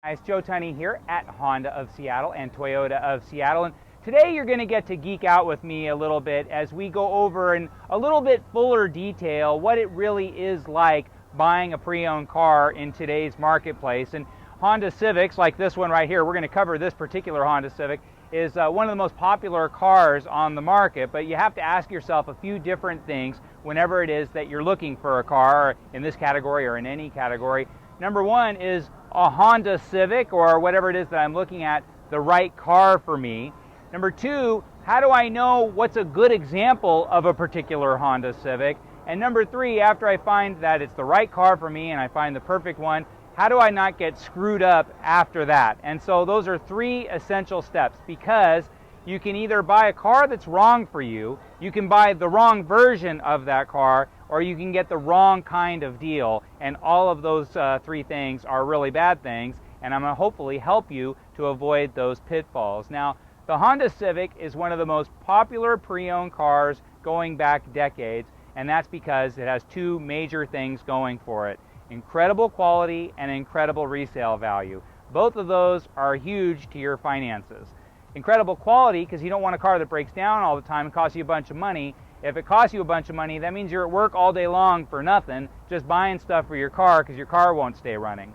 Hi, it's Joe Tunney here at Honda of Seattle and Toyota of Seattle, and today you're going to get to geek out with me a little bit as we go over in a little bit fuller detail what it really is like buying a pre-owned car in today's marketplace. And Honda Civics, like this one right here, we're going to cover this particular Honda Civic, is one of the most popular cars on the market, but you have to ask yourself a few different things whenever it is that you're looking for a car in this category or in any category. Number one, is a Honda Civic or whatever it is that I'm looking at the right car for me? Number two, how do I know what's a good example of a particular Honda Civic? And number three, after I find that it's the right car for me and I find the perfect one, how do I not get screwed up after that? And so those are three essential steps, because you can either buy a car that's wrong for you, you can buy the wrong version of that car, or you can get the wrong kind of deal. And all of those three things are really bad things, and I'm going to hopefully help you to avoid those pitfalls. Now, the Honda Civic is one of the most popular pre-owned cars going back decades, and that's because it has two major things going for it: incredible quality and incredible resale value. Both of those are huge to your finances. Incredible quality, because you don't want a car that breaks down all the time and costs you a bunch of money. If it costs you a bunch of money, that means you're at work all day long for nothing, just buying stuff for your car because your car won't stay running.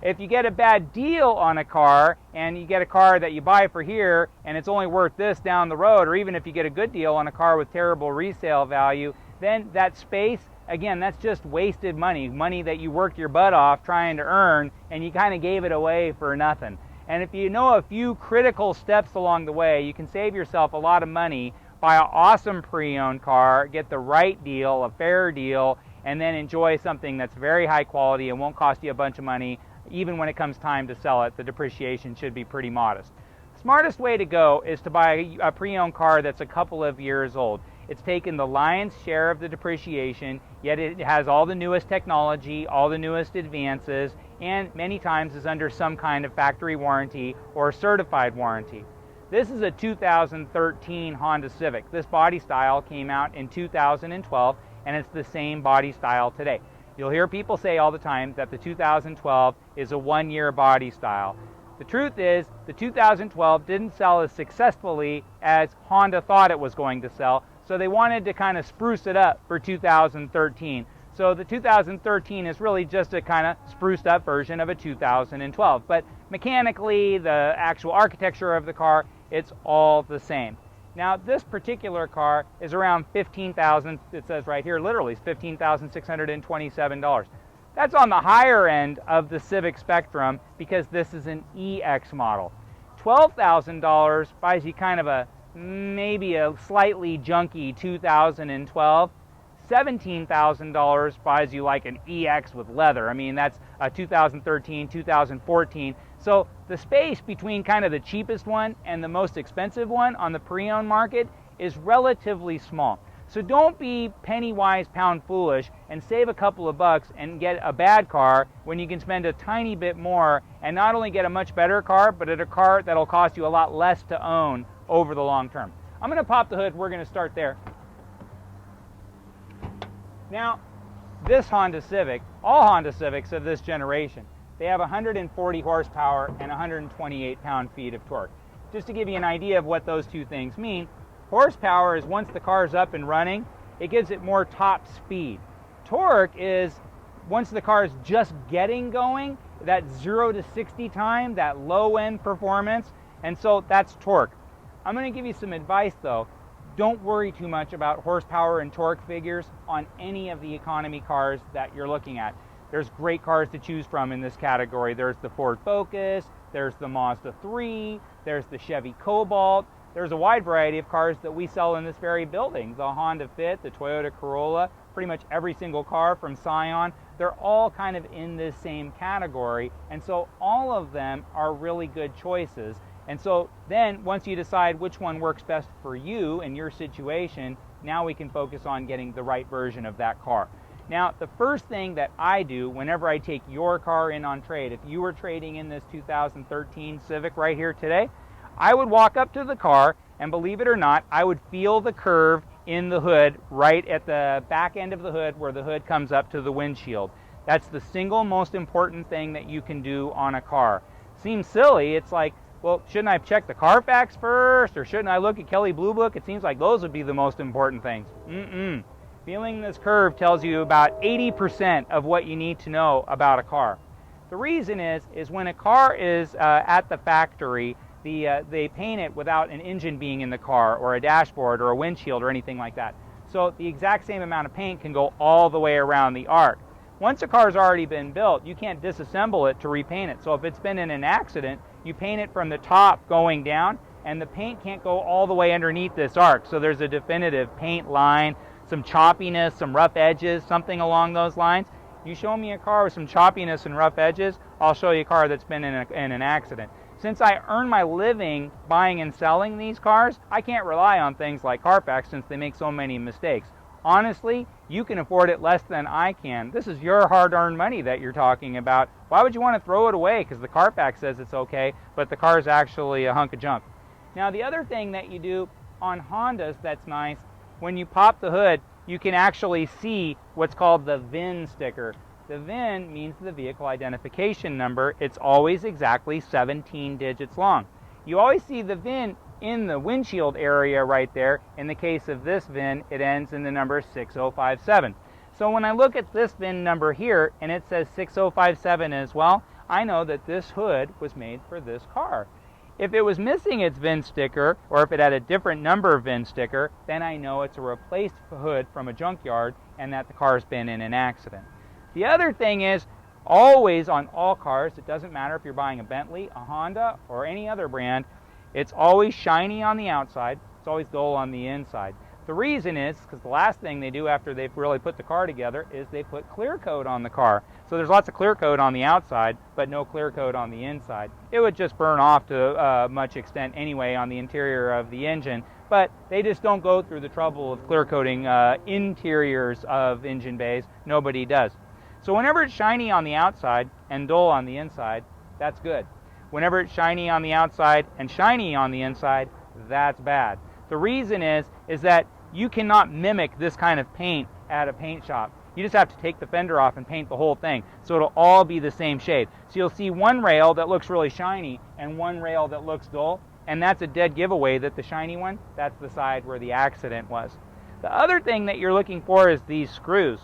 If you get a bad deal on a car, and you get a car that you buy for here and it's only worth this down the road, or even if you get a good deal on a car with terrible resale value, then that space, again, that's just wasted money, money that you worked your butt off trying to earn, and you kind of gave it away for nothing. And if you know a few critical steps along the way, you can save yourself a lot of money, buy an awesome pre-owned car, get the right deal, a fair deal, and then enjoy something that's very high quality and won't cost you a bunch of money. Even when it comes time to sell it, the depreciation should be pretty modest. The smartest way to go is to buy a pre-owned car that's a couple of years old. It's taken the lion's share of the depreciation, yet it has all the newest technology, all the newest advances, and many times is under some kind of factory warranty or certified warranty. This is a 2013 Honda Civic. This body style came out in 2012, and it's the same body style today. You'll hear people say all the time that the 2012 is a one-year body style. The truth is, the 2012 didn't sell as successfully as Honda thought it was going to sell, so they wanted to kind of spruce it up for 2013. So the 2013 is really just a kind of spruced up version of a 2012. But mechanically, the actual architecture of the car, it's all the same. Now, this particular car is around $15,000, it says right here, literally, it's $15,627. That's on the higher end of the Civic spectrum because this is an EX model. $12,000 buys you kind of maybe a slightly junky 2012. $17,000 buys you like an EX with leather. I mean, that's a 2013, 2014. So the space between kind of the cheapest one and the most expensive one on the pre-owned market is relatively small. So don't be penny wise, pound foolish and save a couple of bucks and get a bad car when you can spend a tiny bit more and not only get a much better car, but at a car that'll cost you a lot less to own over the long term. I'm going to pop the hood. We're going to start there. Now, this Honda Civic, all Honda Civics of this generation, they have 140 horsepower and 128 pound-feet of torque. Just to give you an idea of what those two things mean, horsepower is once the car's up and running, it gives it more top speed. Torque is once the car is just getting going, that 0 to 60 time, that low-end performance, and so that's torque. I'm going to give you some advice though. Don't worry too much about horsepower and torque figures on any of the economy cars that you're looking at. There's great cars to choose from in this category. There's the Ford Focus, there's the Mazda 3, there's the Chevy Cobalt. There's a wide variety of cars that we sell in this very building. The Honda Fit, the Toyota Corolla, pretty much every single car from Scion. They're all kind of in this same category, and so all of them are really good choices. And so then once you decide which one works best for you and your situation, now we can focus on getting the right version of that car. Now, the first thing that I do whenever I take your car in on trade, if you were trading in this 2013 Civic right here today, I would walk up to the car, and believe it or not, I would feel the curve in the hood right at the back end of the hood where the hood comes up to the windshield. That's the single most important thing that you can do on a car. Seems silly. It's like, well, shouldn't I check the Carfax first, or shouldn't I look at Kelley Blue Book? It seems like those would be the most important things. Feeling this curve tells you about 80% of what you need to know about a car. The reason is when a car is at the factory, they paint it without an engine being in the car, or a dashboard, or a windshield, or anything like that. So the exact same amount of paint can go all the way around the arc. Once a car's already been built, you can't disassemble it to repaint it. So if it's been in an accident, you paint it from the top going down, and the paint can't go all the way underneath this arc. So there's a definitive paint line, some choppiness, some rough edges, something along those lines. You show me a car with some choppiness and rough edges, I'll show you a car that's been in an accident. Since I earn my living buying and selling these cars, I can't rely on things like Carfax since they make so many mistakes. Honestly, you can afford it less than I can. This is your hard-earned money that you're talking about. Why would you want to throw it away because the Carfax says it's okay, but the car is actually a hunk of junk? Now, the other thing that you do on Hondas that's nice, when you pop the hood, you can actually see what's called the VIN sticker. The VIN means the vehicle identification number. It's always exactly 17 digits long. You always see the VIN in the windshield area right there. In the case of this VIN, it ends in the number 6057. So when I look at this VIN number here and it says 6057 as well, I know that this hood was made for this car. If it was missing its VIN sticker, or if it had a different number VIN sticker, then I know it's a replaced hood from a junkyard and that the car's been in an accident. The other thing is, always on all cars, it doesn't matter if you're buying a Bentley, a Honda, or any other brand, it's always shiny on the outside, it's always dull on the inside. The reason is because the last thing they do after they've really put the car together is they put clear coat on the car. So there's lots of clear coat on the outside, but no clear coat on the inside. It would just burn off to much extent anyway on the interior of the engine, but they just don't go through the trouble of clear coating interiors of engine bays. Nobody does. So whenever it's shiny on the outside and dull on the inside, that's good. Whenever it's shiny on the outside and shiny on the inside, that's bad. The reason is that you cannot mimic this kind of paint at a paint shop. You just have to take the fender off and paint the whole thing, so it'll all be the same shade. So you'll see one rail that looks really shiny and one rail that looks dull, and that's a dead giveaway that the shiny one, that's the side where the accident was. The other thing that you're looking for is these screws.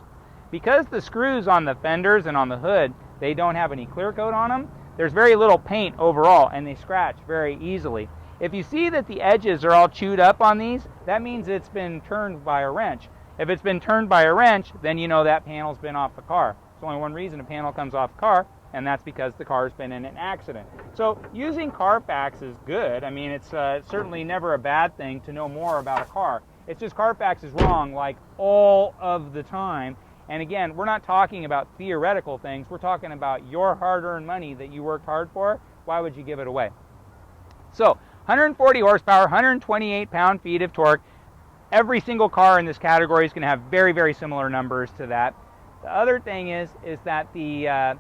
Because the screws on the fenders and on the hood, they don't have any clear coat on them, there's very little paint overall, and they scratch very easily. If you see that the edges are all chewed up on these, that means it's been turned by a wrench. If it's been turned by a wrench, then you know that panel's been off the car. There's only one reason a panel comes off the car, and that's because the car's been in an accident. So using Carfax is good. I mean, it's certainly never a bad thing to know more about a car. It's just Carfax is wrong like all of the time. And again, we're not talking about theoretical things. We're talking about your hard-earned money that you worked hard for. Why would you give it away? So 140 horsepower, 128 pound-feet of torque. Every single car in this category is going to have very, very similar numbers to that. The other thing is that the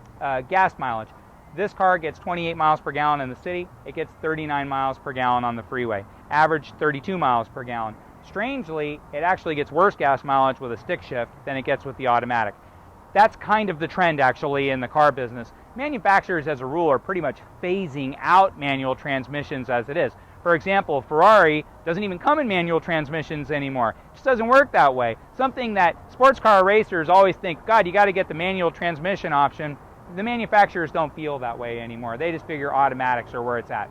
gas mileage. This car gets 28 miles per gallon in the city. It gets 39 miles per gallon on the freeway. Average 32 miles per gallon. Strangely, it actually gets worse gas mileage with a stick shift than it gets with the automatic. That's kind of the trend actually in the car business. Manufacturers as a rule are pretty much phasing out manual transmissions as it is. For example, Ferrari doesn't even come in manual transmissions anymore. It just doesn't work that way. Something that sports car racers always think, God, you got to get the manual transmission option. The manufacturers don't feel that way anymore. They just figure automatics are where it's at.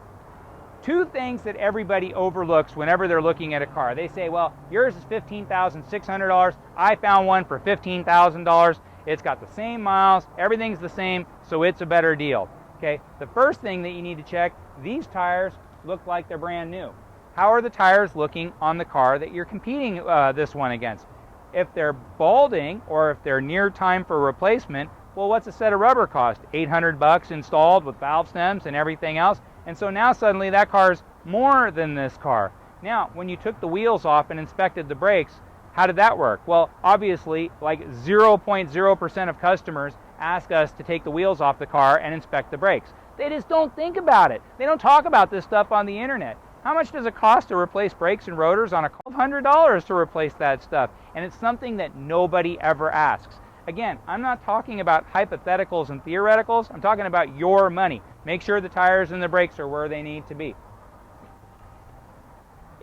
Two things that everybody overlooks whenever they're looking at a car. They say, well, yours is $15,600. I found one for $15,000. It's got the same miles. Everything's the same, so it's a better deal. Okay. The first thing that you need to check, these tires look like they're brand new. How are the tires looking on the car that you're competing this one against? If they're balding or if they're near time for replacement, well, what's a set of rubber cost? $800 installed with valve stems and everything else. And so now suddenly that car's more than this car. Now, when you took the wheels off and inspected the brakes, how did that work? Well, obviously, like 0.0% of customers ask us to take the wheels off the car and inspect the brakes. They just don't think about it. They don't talk about this stuff on the internet. How much does it cost to replace brakes and rotors on a car? $100 to replace that stuff. And it's something that nobody ever asks. Again, I'm not talking about hypotheticals and theoreticals. I'm talking about your money. Make sure the tires and the brakes are where they need to be.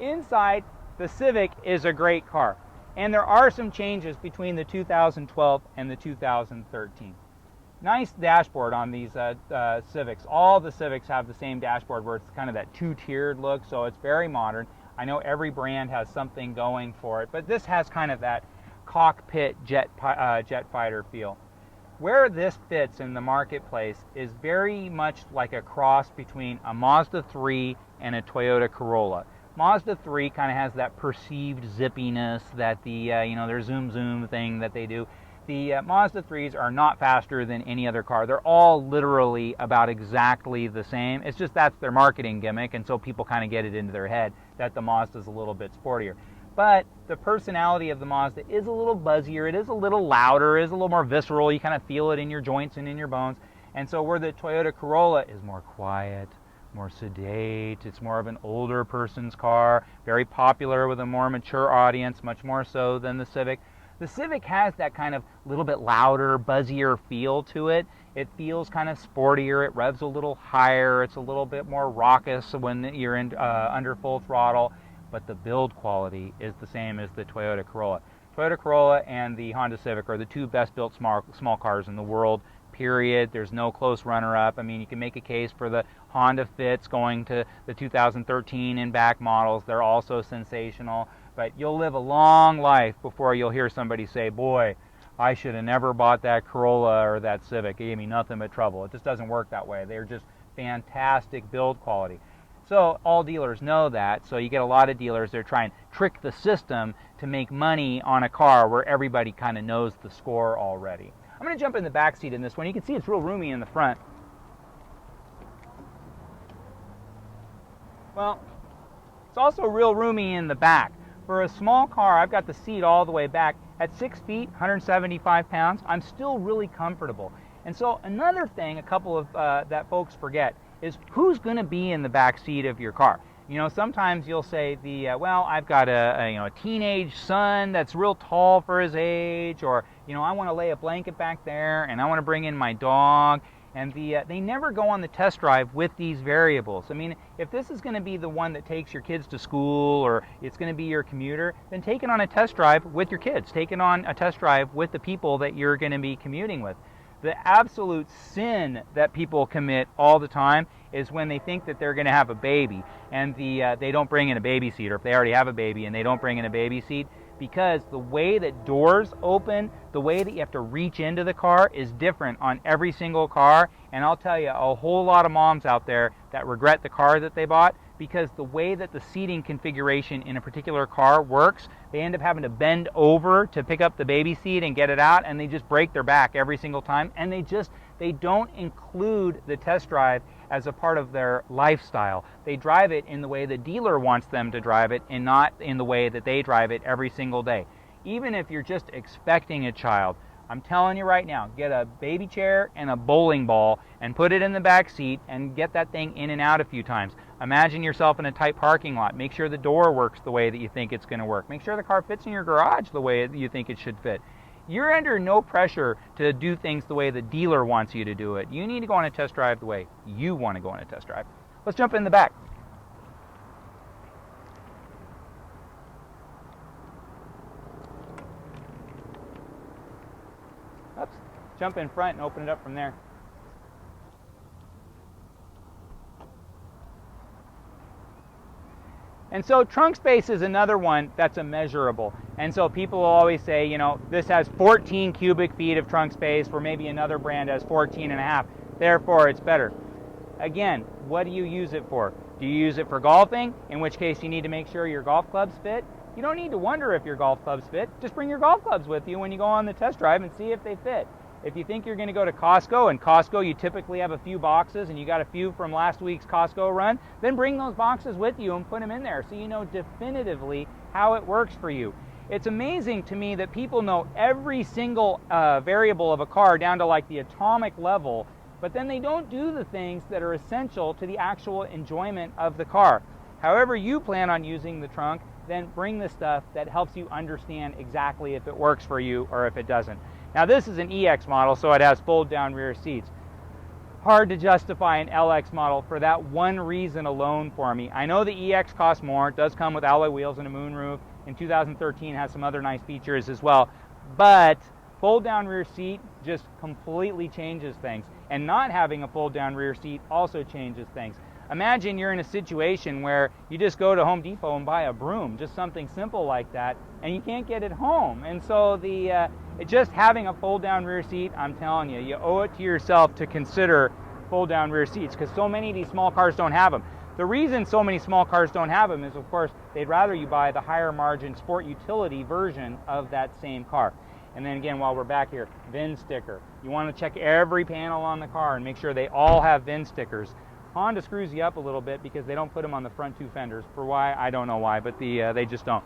Inside, the Civic is a great car, and there are some changes between the 2012 and the 2013. Nice dashboard on these Civics. All the Civics have the same dashboard where it's kind of that two-tiered look, so it's very modern. I know every brand has something going for it, but this has kind of that cockpit jet fighter feel. Where this fits in the marketplace is very much like a cross between a Mazda 3 and a Toyota Corolla. Mazda 3 kind of has that perceived zippiness that the, their zoom thing that they do. The Mazda 3s are not faster than any other car. They're all literally about exactly the same. It's just that's their marketing gimmick, and so people kind of get it into their head that the Mazda's a little bit sportier. But the personality of the Mazda is a little buzzier, it is a little louder, it is a little more visceral, you kind of feel it in your joints and in your bones. And so where the Toyota Corolla is more quiet, more sedate, it's more of an older person's car, very popular with a more mature audience, much more so than the Civic. The Civic has that kind of little bit louder, buzzier feel to it. It feels kind of sportier, it revs a little higher, it's a little bit more raucous when you're under full throttle. But the build quality is the same as the Toyota Corolla. Toyota Corolla and the Honda Civic are the two best built small cars in the world, period. There's no close runner-up. I mean, you can make a case for the Honda Fits going to the 2013 and back models. They're also sensational, but you'll live a long life before you'll hear somebody say, boy, I should have never bought that Corolla or that Civic. It gave me nothing but trouble. It just doesn't work that way. They're just fantastic build quality. So all dealers know that, so you get a lot of dealers that are trying to trick the system to make money on a car where everybody kind of knows the score already. I'm going to jump in the back seat in this one. You can see it's real roomy in the front. Well, it's also real roomy in the back. For a small car, I've got the seat all the way back. At 6 feet, 175 pounds, I'm still really comfortable. And so another thing, a couple of that folks forget, is who's going to be in the back seat of your car. You know, sometimes you'll say well, I've got a teenage son that's real tall for his age, or I want to lay a blanket back there, and I want to bring in my dog. And they never go on the test drive with these variables. I mean, if this is going to be the one that takes your kids to school, or it's going to be your commuter, then take it on a test drive with your kids. Take it on a test drive with the people that you're going to be commuting with. The absolute sin that people commit all the time is when they think that they're going to have a baby and they don't bring in a baby seat, or if they already have a baby and they don't bring in a baby seat, because the way that doors open, the way that you have to reach into the car is different on every single car. And I'll tell you, a whole lot of moms out there that regret the car that they bought because the way that the seating configuration in a particular car works, they end up having to bend over to pick up the baby seat and get it out, and they just break their back every single time, and they don't include the test drive as a part of their lifestyle. They drive it in the way the dealer wants them to drive it, and not in the way that they drive it every single day. Even if you're just expecting a child, I'm telling you right now, get a baby chair and a bowling ball and put it in the back seat and get that thing in and out a few times. Imagine yourself in a tight parking lot. Make sure the door works the way that you think it's going to work. Make sure the car fits in your garage the way you think it should fit. You're under no pressure to do things the way the dealer wants you to do it. You need to go on a test drive the way you want to go on a test drive. Let's jump in the back. Let's jump in front and open it up from there. And so trunk space is another one that's immeasurable. And so people will always say, this has 14 cubic feet of trunk space, where maybe another brand has 14 and a half. Therefore, it's better. Again, what do you use it for? Do you use it for golfing? In which case you need to make sure your golf clubs fit. You don't need to wonder if your golf clubs fit. Just bring your golf clubs with you when you go on the test drive and see if they fit. If you think you're going to go to Costco, and Costco you typically have a few boxes and you got a few from last week's Costco run, then bring those boxes with you and put them in there so you know definitively how it works for you. It's amazing to me that people know every single variable of a car down to like the atomic level, but then they don't do the things that are essential to the actual enjoyment of the car. However you plan on using the trunk, then bring the stuff that helps you understand exactly if it works for you or if it doesn't. Now this is an EX model, so it has fold down rear seats. hard to justify an LX model for that one reason alone for me. I know the EX costs more. It does come with alloy wheels and a moonroof. In 2013 has some other nice features as well. But fold down rear seat just completely changes things. And not having a fold down rear seat also changes things. Imagine you're in a situation where you just go to Home Depot and buy a broom, just something simple like that, and you can't get it home. And so just having a fold-down rear seat, I'm telling you, you owe it to yourself to consider fold-down rear seats, because so many of these small cars don't have them. The reason so many small cars don't have them is, of course, they'd rather you buy the higher margin sport utility version of that same car. And then again, while we're back here, VIN sticker. You want to check every panel on the car and make sure they all have VIN stickers. Honda screws you up a little bit because they don't put them on the front two fenders. For why, I don't know why, but they just don't.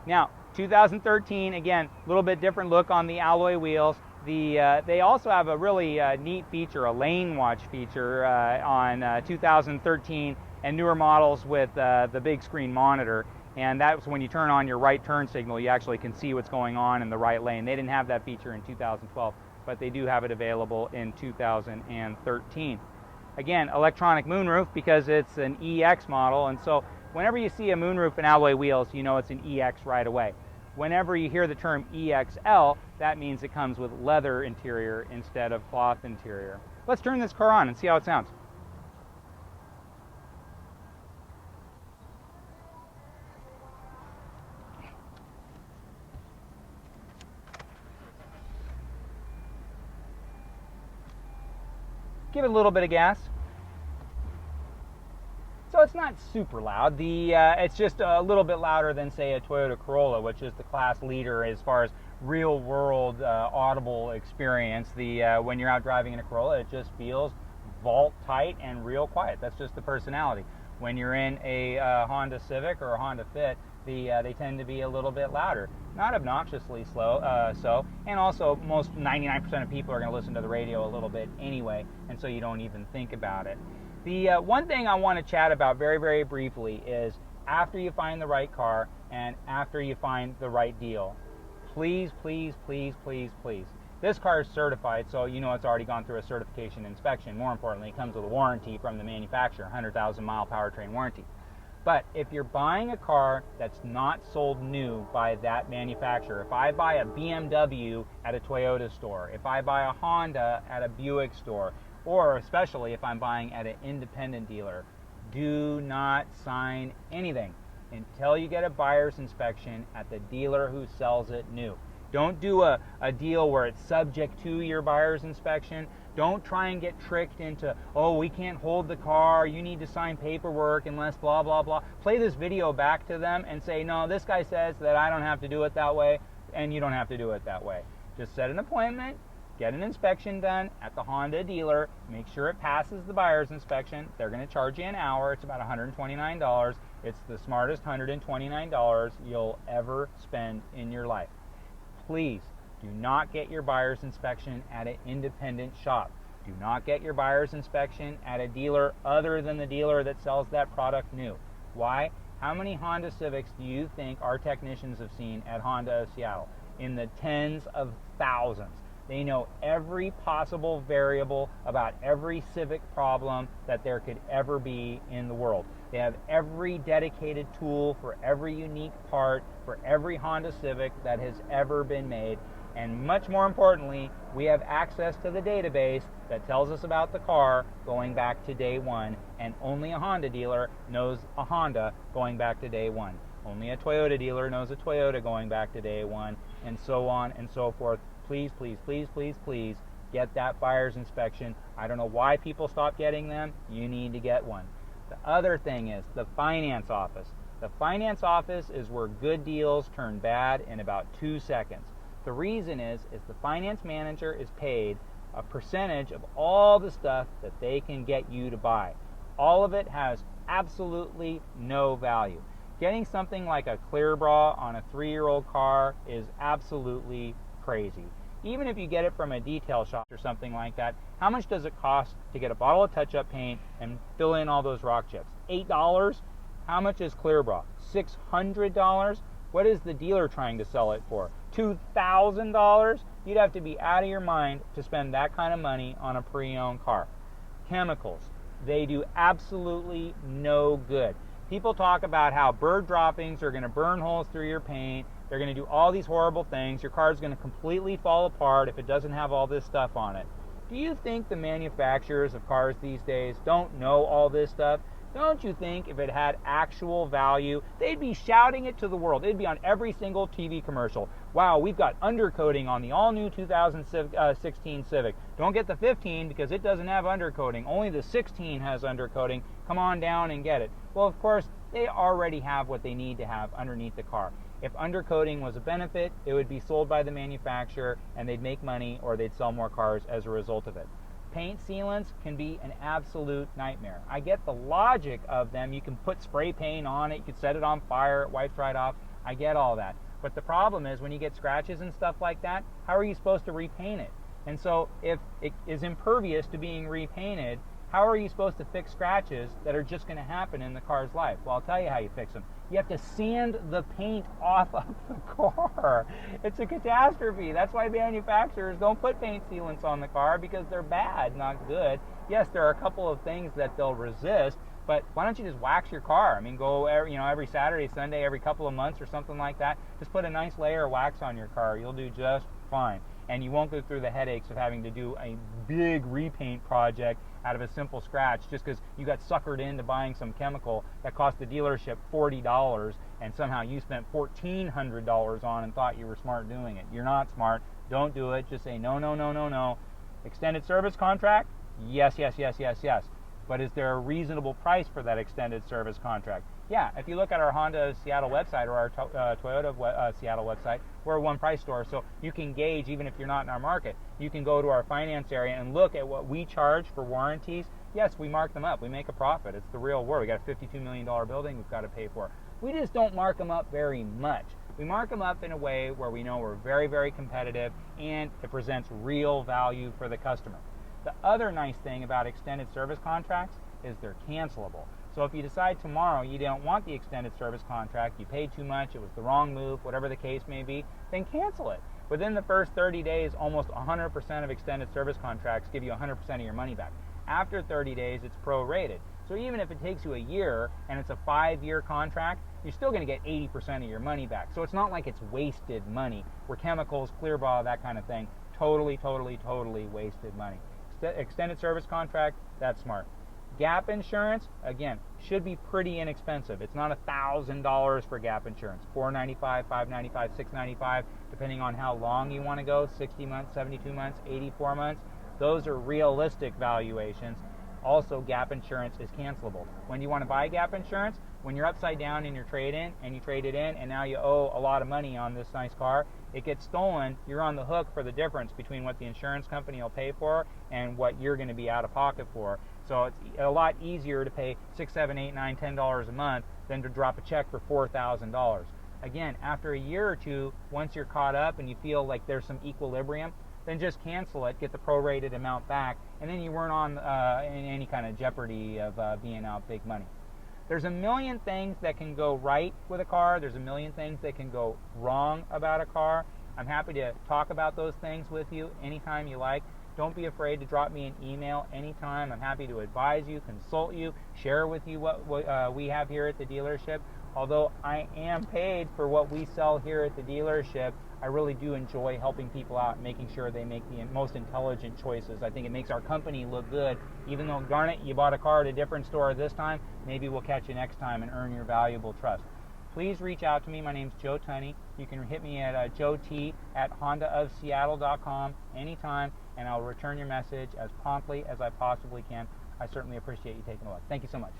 Now, 2013, again, a little bit different look on the alloy wheels. They also have a really neat feature, a LaneWatch feature on 2013 and newer models with the big screen monitor. And that's when you turn on your right turn signal, you actually can see what's going on in the right lane. They didn't have that feature in 2012, but they do have it available in 2013. Again, electronic moonroof because it's an EX model, and so whenever you see a moonroof and alloy wheels, you know it's an EX right away. Whenever you hear the term EXL, that means it comes with leather interior instead of cloth interior. Let's turn this car on and see how it sounds. Give it a little bit of gas. So it's not super loud. It's just a little bit louder than, say, a Toyota Corolla, which is the class leader as far as real-world audible experience. When you're out driving in a Corolla, it just feels vault-tight and real quiet. That's just the personality. When you're in a Honda Civic or a Honda Fit, they tend to be a little bit louder. Not obnoxiously so, and also most 99% of people are going to listen to the radio a little bit anyway, and so you don't even think about it. The one thing I want to chat about very, very briefly is after you find the right car and after you find the right deal, please, please, please, please, please. This car is certified, so you know it's already gone through a certification inspection. More importantly, it comes with a warranty from the manufacturer, 100,000 mile powertrain warranty. But if you're buying a car that's not sold new by that manufacturer, if I buy a BMW at a Toyota store, if I buy a Honda at a Buick store, or especially if I'm buying at an independent dealer, do not sign anything until you get a buyer's inspection at the dealer who sells it new. Don't do a deal where it's subject to your buyer's inspection. Don't try and get tricked into, oh, we can't hold the car, you need to sign paperwork unless blah, blah, blah. Play this video back to them and say, no, this guy says that I don't have to do it that way, and you don't have to do it that way. Just set an appointment, get an inspection done at the Honda dealer, make sure it passes the buyer's inspection. They're going to charge you an hour. It's about $129. It's the smartest $129 you'll ever spend in your life. Please do not get your buyer's inspection at an independent shop. Do not get your buyer's inspection at a dealer other than the dealer that sells that product new. Why? How many Honda Civics do you think our technicians have seen at Honda of Seattle? In the tens of thousands. They know every possible variable about every Civic problem that there could ever be in the world. They have every dedicated tool for every unique part for every Honda Civic that has ever been made. And much more importantly, we have access to the database that tells us about the car going back to day one, and only a Honda dealer knows a Honda going back to day one. Only a Toyota dealer knows a Toyota going back to day one, and so on and so forth. Please, please, please, please, please get that buyer's inspection. I don't know why people stop getting them. You need to get one. The other thing is the finance office. The finance office is where good deals turn bad in about 2 seconds. The reason is the finance manager is paid a percentage of all the stuff that they can get you to buy. All of it has absolutely no value. Getting something like a clear bra on a 3-year-old car is absolutely crazy. Even if you get it from a detail shop or something like that, how much does it cost to get a bottle of touch-up paint and fill in all those rock chips? $8? How much is clear bra? $600? What is the dealer trying to sell it for? $2,000? You'd have to be out of your mind to spend that kind of money on a pre-owned car. Chemicals, they do absolutely no good. People talk about how bird droppings are going to burn holes through your paint. They're going to do all these horrible things. Your car is going to completely fall apart if it doesn't have all this stuff on it. Do you think the manufacturers of cars these days don't know all this stuff? Don't you think if it had actual value, they'd be shouting it to the world? It'd be on every single TV commercial. Wow, we've got undercoating on the all-new 2016 Civic. Don't get the 15 because it doesn't have undercoating. Only the 16 has undercoating. Come on down and get it. Well, of course, they already have what they need to have underneath the car. If undercoating was a benefit, it would be sold by the manufacturer and they'd make money or they'd sell more cars as a result of it. Paint sealants can be an absolute nightmare. I get the logic of them. You can put spray paint on it, you can set it on fire, it wipes right off. I get all that. But the problem is when you get scratches and stuff like that, how are you supposed to repaint it? And so if it is impervious to being repainted, how are you supposed to fix scratches that are just going to happen in the car's life? Well, I'll tell you how you fix them. You have to sand the paint off of the car. It's a catastrophe. That's why manufacturers don't put paint sealants on the car, because they're bad, not good. Yes, there are a couple of things that they'll resist, but why don't you just wax your car? I mean, go every Saturday, Sunday, every couple of months or something like that. Just put a nice layer of wax on your car. You'll do just fine. And you won't go through the headaches of having to do a big repaint project out of a simple scratch just because you got suckered into buying some chemical that cost the dealership $40 and somehow you spent $1,400 on and thought you were smart doing it. You're not smart. Don't do it. Just say no, no, no, no, no. Extended service contract? Yes, yes, yes, yes, yes. But is there a reasonable price for that extended service contract? Yeah, if you look at our Honda Seattle website or our Toyota Seattle website, we're a one-price store, so you can gauge, even if you're not in our market, you can go to our finance area and look at what we charge for warranties. Yes, we mark them up. We make a profit. It's the real world. We got a $52 million building we've got to pay for. We just don't mark them up very much. We mark them up in a way where we know we're very, very competitive and it presents real value for the customer. The other nice thing about extended service contracts is they're cancelable. So if you decide tomorrow you don't want the extended service contract, you paid too much, it was the wrong move, whatever the case may be, then cancel it. Within the first 30 days, almost 100% of extended service contracts give you 100% of your money back. After 30 days, it's prorated. So even if it takes you a year and it's a 5-year contract, you're still going to get 80% of your money back. So it's not like it's wasted money, where chemicals, clear ball, that kind of thing, totally, totally, totally wasted money. Extended service contract, that's smart. Gap insurance, again, should be pretty inexpensive. It's not $1,000 for gap insurance. $495, $595, $695, depending on how long you want to go, 60 months, 72 months, 84 months. Those are realistic valuations. Also, gap insurance is cancelable. When you want to buy gap insurance, when you're upside down in your trade-in and you trade it in and now you owe a lot of money on this nice car, it gets stolen, you're on the hook for the difference between what the insurance company will pay for and what you're going to be out of pocket for. So it's a lot easier to pay $6, $7, $8, $9, $10 a month than to drop a check for $4,000. Again, after a year or two, once you're caught up and you feel like there's some equilibrium, then just cancel it, get the prorated amount back, and then you weren't on in any kind of jeopardy of being out big money. There's a million things that can go right with a car. There's a million things that can go wrong about a car. I'm happy to talk about those things with you anytime you like. Don't be afraid to drop me an email anytime. I'm happy to advise you, consult you, share with you what we have here at the dealership. Although I am paid for what we sell here at the dealership, I really do enjoy helping people out and making sure they make the most intelligent choices. I think it makes our company look good. Even though, darn it, you bought a car at a different store this time, maybe we'll catch you next time and earn your valuable trust. Please reach out to me. My name's Joe Tunney. You can hit me at joet@hondaofseattle.com anytime, and I'll return your message as promptly as I possibly can. I certainly appreciate you taking a look. Thank you so much.